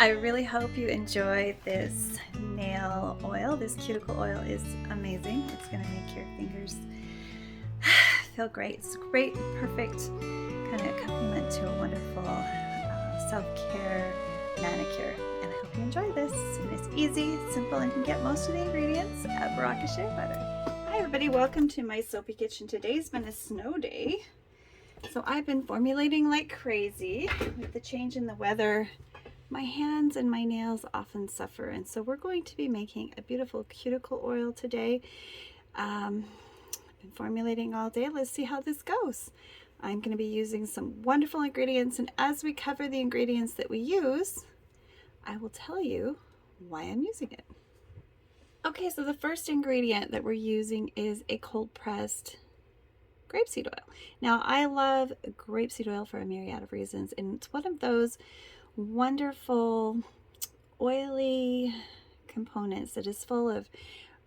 I really hope you enjoy this nail oil. This cuticle oil is amazing. It's going to make your fingers feel great. It's great, perfect kind of accompaniment to a wonderful self-care manicure. And I hope you enjoy this. And it's easy, simple, and you can get most of the ingredients at Baraka Shea Butter. Hi everybody, welcome to my soapy kitchen. Today's been a snow day. So I've been formulating like crazy. With the change in the weather, my hands and my nails often suffer, and so we're going to be making a beautiful cuticle oil today. I've been formulating all day. Let's see how this goes. I'm going to be using some wonderful ingredients, and as we cover the ingredients that we use, I will tell you why I'm using it. Okay, so the first ingredient that we're using is a cold pressed grapeseed oil. Now, I love grapeseed oil for a myriad of reasons, and it's one of those wonderful oily components that is full of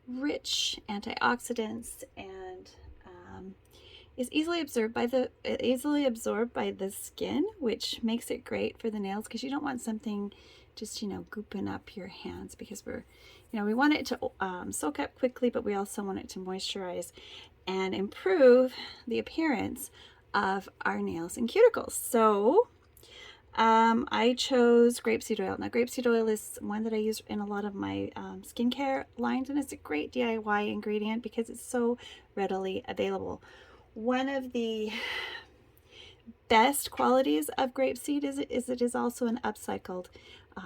rich antioxidants and is easily absorbed by the skin, which makes it great for the nails, because you don't want something just gooping up your hands, because we want it to soak up quickly, but we also want it to moisturize and improve the appearance of our nails and cuticles. So I chose grapeseed oil. Now, grapeseed oil is one that I use in a lot of my skincare lines, and it's a great DIY ingredient because it's so readily available. One of the best qualities of grapeseed is it is also an upcycled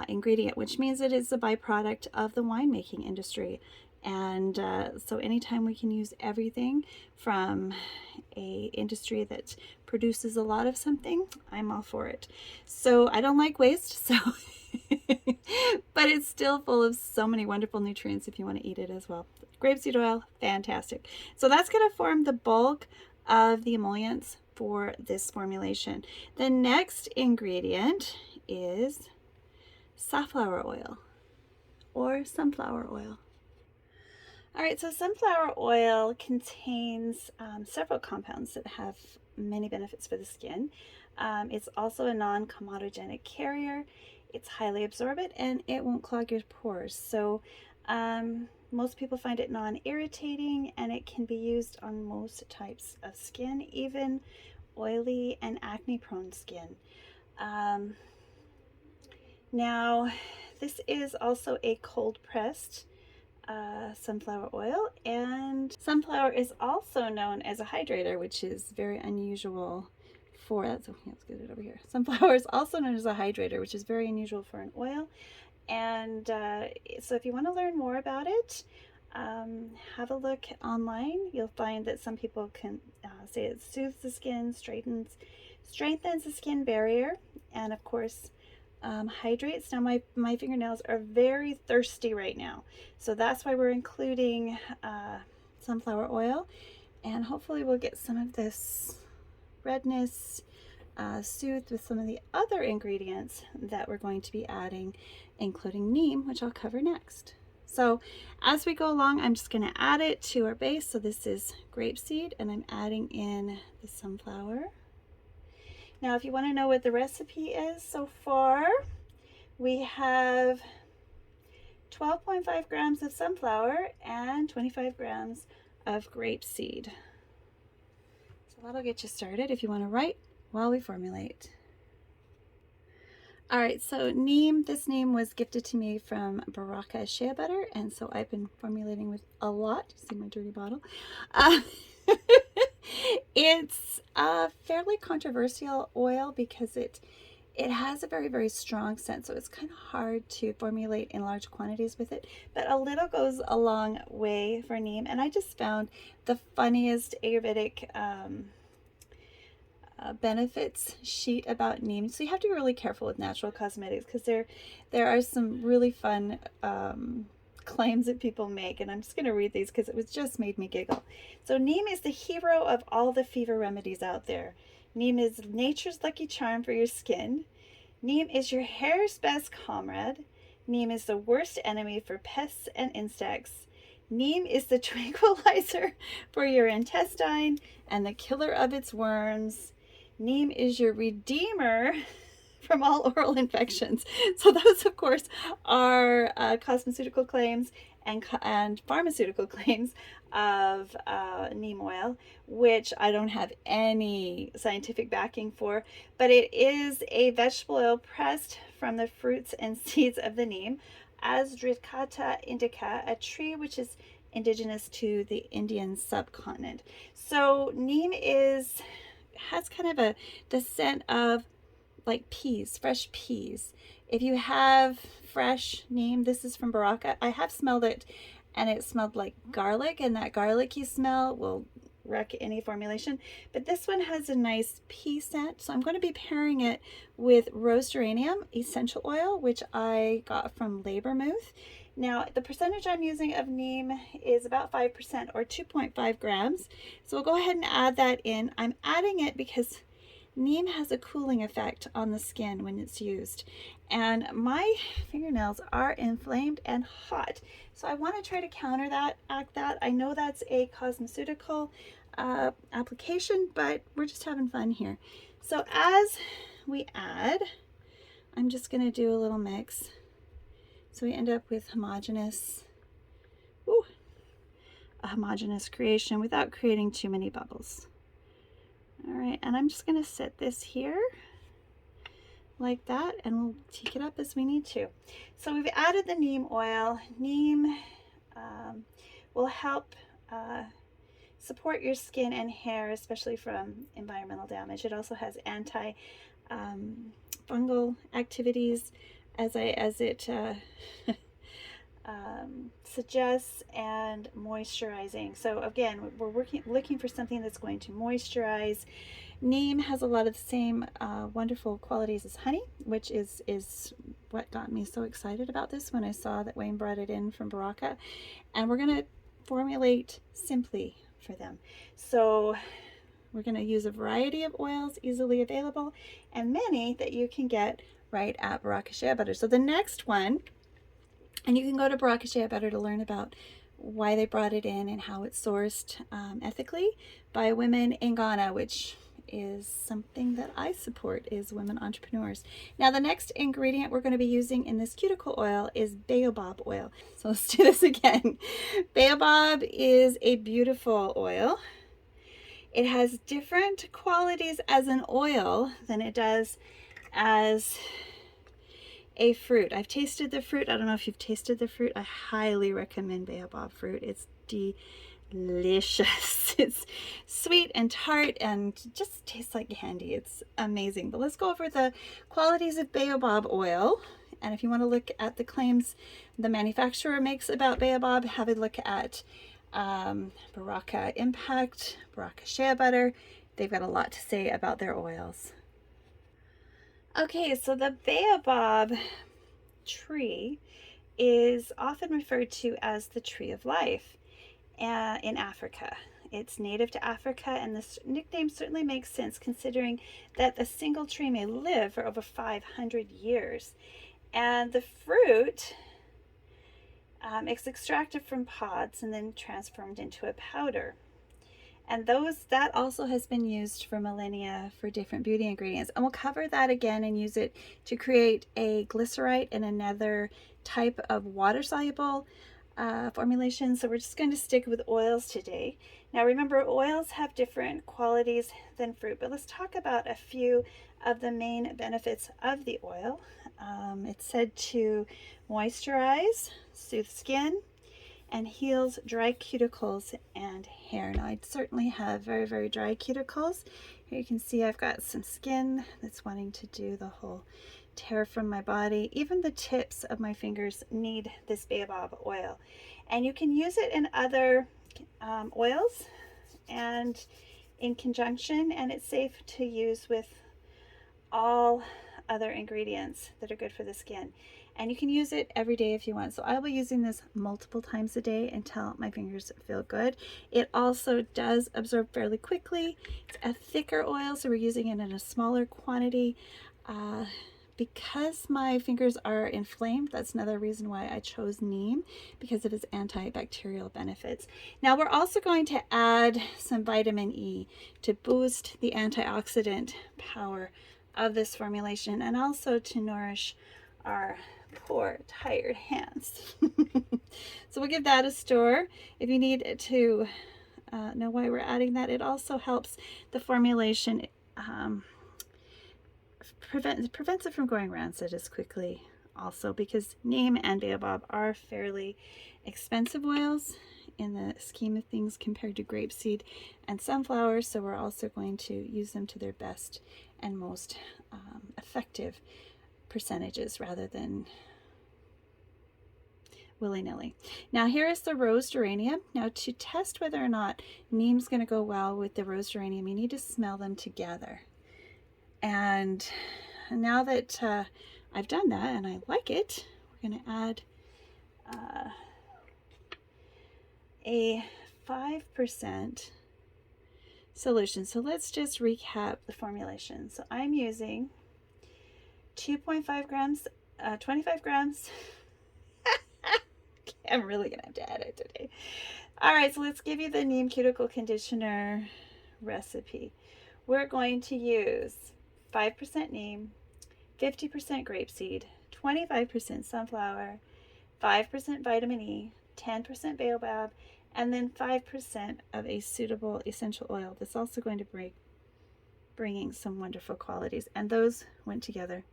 ingredient, which means it is a byproduct of the winemaking industry. And so anytime we can use everything from a industry that produces a lot of something, I'm all for it. So I don't like waste, so but it's still full of so many wonderful nutrients if you want to eat it as well. Grapeseed oil, fantastic. So that's going to form the bulk of the emollients for this formulation. The next ingredient is safflower oil or sunflower oil. All right, so sunflower oil contains several compounds that have many benefits for the skin. It's also a non-comedogenic carrier. It's highly absorbent and it won't clog your pores. So most people find it non-irritating, and it can be used on most types of skin, even oily and acne-prone skin. Now, this is also a cold-pressed sunflower oil, and sunflower is also known as a hydrator, which is very unusual for let's get it over here. Sunflower is also known as a hydrator, which is very unusual for an oil. And so if you want to learn more about it, have a look online. You'll find that some people can say it soothes the skin, strengthens the skin barrier, and of course hydrates. Now my fingernails are very thirsty right now, so that's why we're including sunflower oil, and hopefully we'll get some of this redness soothed with some of the other ingredients that we're going to be adding, including neem, which I'll cover next. So as we go along, I'm just going to add it to our base. So this is grapeseed, and I'm adding in the sunflower. Now, if you want to know what the recipe is so far, we have 12.5 grams of sunflower and 25 grams of grapeseed. So that'll get you started if you want to write while we formulate. All right, so Neem, this Neem was gifted to me from Baraka Shea Butter, and so I've been formulating with a lot. See my dirty bottle? It's a fairly controversial oil because it has a very, very strong scent, so it's kind of hard to formulate in large quantities with it, but a little goes a long way for Neem. And I just found the funniest Ayurvedic benefits sheet about Neem. So you have to be really careful with natural cosmetics, because there are some really fun claims that people make, and I'm just going to read these because it was just made me giggle. So Neem is the hero of all the fever remedies out there. Neem is nature's lucky charm for your skin. Neem is your hair's best comrade. Neem is the worst enemy for pests and insects. Neem is the tranquilizer for your intestine and the killer of its worms. Neem is your redeemer from all oral infections. So those, of course, are cosmeceutical claims and pharmaceutical claims of neem oil, which I don't have any scientific backing for, but it is a vegetable oil pressed from the fruits and seeds of the neem, Asdricata indica, a tree which is indigenous to the Indian subcontinent. So neem has kind of the scent of like peas, fresh peas. If you have fresh neem, this is from Baraka. I have smelled it and it smelled like garlic, and that garlicky smell will wreck any formulation. But this one has a nice pea scent. So I'm going to be pairing it with rose geranium essential oil, which I got from Labormuth. Now, the percentage I'm using of neem is about 5% or 2.5 grams. So we'll go ahead and add that in. I'm adding it because neem has a cooling effect on the skin when it's used, and my fingernails are inflamed and hot, so I want to try to counteract that. I know that's a cosmeceutical application, but we're just having fun here. So as we add, I'm just going to do a little mix so we end up with a homogeneous creation without creating too many bubbles. All right, and I'm just going to set this here like that, and we'll take it up as we need to. So we've added the neem oil. Neem will help support your skin and hair, especially from environmental damage. It also has anti-fungal activities, as it suggests, and moisturizing. So again, we're looking for something that's going to moisturize. Neem has a lot of the same wonderful qualities as honey, which is what got me so excited about this when I saw that Wayne brought it in from Baraka. And we're going to formulate simply for them. So we're going to use a variety of oils easily available, and many that you can get right at Baraka Shea Butter. So the next one, and you can go to Baraka Shea Butter to learn about why they brought it in and how it's sourced ethically by women in Ghana, which is something that I support, is women entrepreneurs. Now the next ingredient we're going to be using in this cuticle oil is Baobab oil. So let's do this again. Baobab is a beautiful oil. It has different qualities as an oil than it does as a fruit. I've tasted the fruit. I don't know if you've tasted the fruit. I highly recommend Baobab fruit. It's delicious. It's sweet and tart and just tastes like candy. It's amazing. But let's go over the qualities of Baobab oil. And if you want to look at the claims the manufacturer makes about Baobab, have a look at Baraka Impact, Baraka Shea Butter. They've got a lot to say about their oils. Okay, so the Baobab tree is often referred to as the tree of life in Africa. It's native to Africa, and this nickname certainly makes sense considering that the single tree may live for over 500 years. And the fruit is extracted from pods and then transformed into a powder. And that also has been used for millennia for different beauty ingredients. And we'll cover that again and use it to create a glycerite and another type of water-soluble formulation. So we're just going to stick with oils today. Now remember, oils have different qualities than fruit, but let's talk about a few of the main benefits of the oil. It's said to moisturize, soothe skin, and heals dry cuticles and hair. Now I certainly have very, very dry cuticles. Here you can see I've got some skin that's wanting to do the whole tear from my body. Even the tips of my fingers need this Baobab oil. And you can use it in other oils and in conjunction, and it's safe to use with all other ingredients that are good for the skin. And you can use it every day if you want. So I'll be using this multiple times a day until my fingers feel good. It also does absorb fairly quickly. It's a thicker oil, so we're using it in a smaller quantity. Because my fingers are inflamed, that's another reason why I chose neem, because of its antibacterial benefits. Now we're also going to add some vitamin E to boost the antioxidant power of this formulation, and also to nourish our poor tired hands. So we'll give that a stir. If you need to know why we're adding that, it also helps the formulation, prevents it from going rancid as quickly also, because neem and baobab are fairly expensive oils in the scheme of things compared to grapeseed and sunflower, so we're also going to use them to their best and most effective percentages rather than willy-nilly. Now here is the rose geranium. Now to test whether or not neem's going to go well with the rose geranium, you need to smell them together. And now that I've done that and I like it, we're going to add a 5% solution. So let's just recap the formulation. So I'm using 2.5 grams, 25 grams. I'm really going to have to edit today. All right, so let's give you the neem cuticle conditioner recipe. We're going to use 5% neem, 50% grapeseed, 25% sunflower, 5% vitamin E, 10% baobab, and then 5% of a suitable essential oil that's also going to bringing some wonderful qualities. And those went together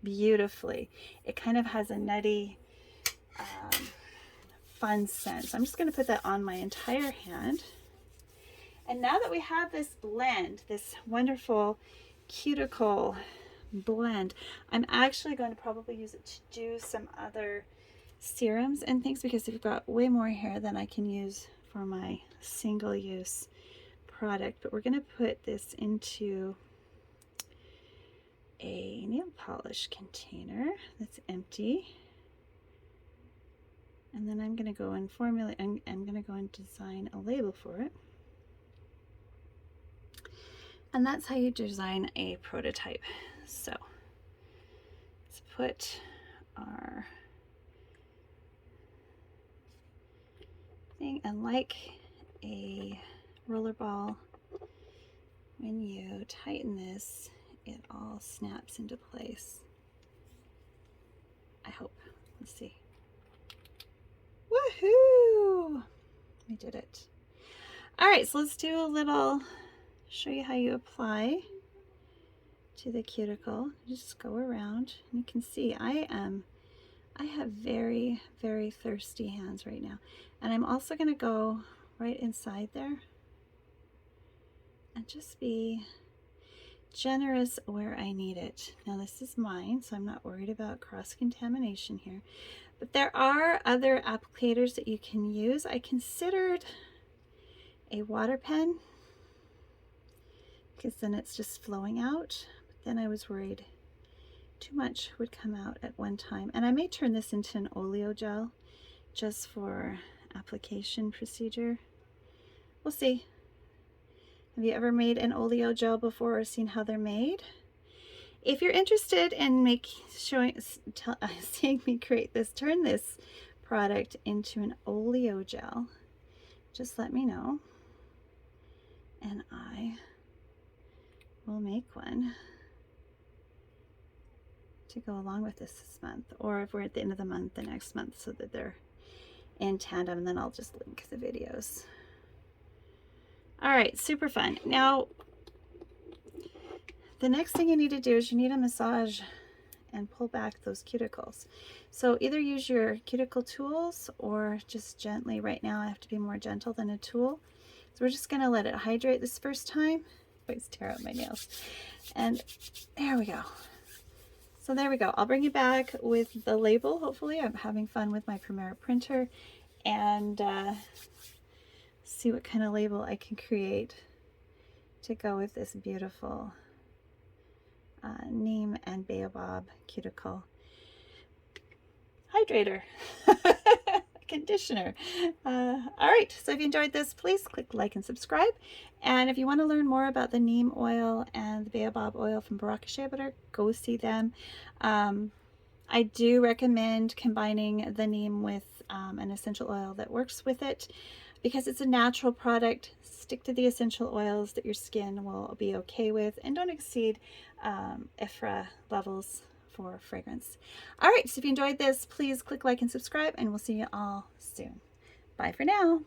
beautifully. It kind of has a nutty, fun scent. So I'm just going to put that on my entire hand. And now that we have this blend, this wonderful cuticle blend, I'm actually going to probably use it to do some other serums and things, because I've got way more hair than I can use for my single-use product. But we're going to put this into a nail polish container that's empty, and then I'm going to go and formulate, I'm going to go and design a label for it. And that's how you design a prototype. So let's put our thing, and like a roller ball, when you tighten this, it all snaps into place. I hope. Let's see. Woohoo! We did it. All right, so let's do a little, show you how you apply to the cuticle. Just go around, and you can see I have very, very thirsty hands right now. And I'm also going to go right inside there and just be generous where I need it. Now this is mine, so I'm not worried about cross-contamination here. But there are other applicators that you can use. I considered a water pen, because then it's just flowing out. But then I was worried too much would come out at one time. And I may turn this into an oleo gel just for application procedure. We'll see. Have you ever made an oleo gel before or seen how they're made? If you're interested in seeing me create this, turn this product into an oleo gel, just let me know, and I will make one to go along with this month, or if we're at the end of the month, the next month, so that they're in tandem, and then I'll just link the videos. All right, super fun. Now, the next thing you need to do is you need to massage and pull back those cuticles. So either use your cuticle tools or just gently. Right now I have to be more gentle than a tool. So we're just gonna let it hydrate this first time. I always tear up my nails. And there we go. So there we go. I'll bring you back with the label. Hopefully I'm having fun with my Premiere printer, and see what kind of label I can create to go with this beautiful neem and baobab cuticle hydrator conditioner. All right, so if you enjoyed this, please click like and subscribe. And if you want to learn more about the neem oil and the baobab oil from Baraka Shea Butter, go see them. I do recommend combining the neem with an essential oil that works with it, because it's a natural product, stick to the essential oils that your skin will be okay with, and don't exceed IFRA levels for fragrance. All right, so if you enjoyed this, please click like and subscribe, and we'll see you all soon. Bye for now.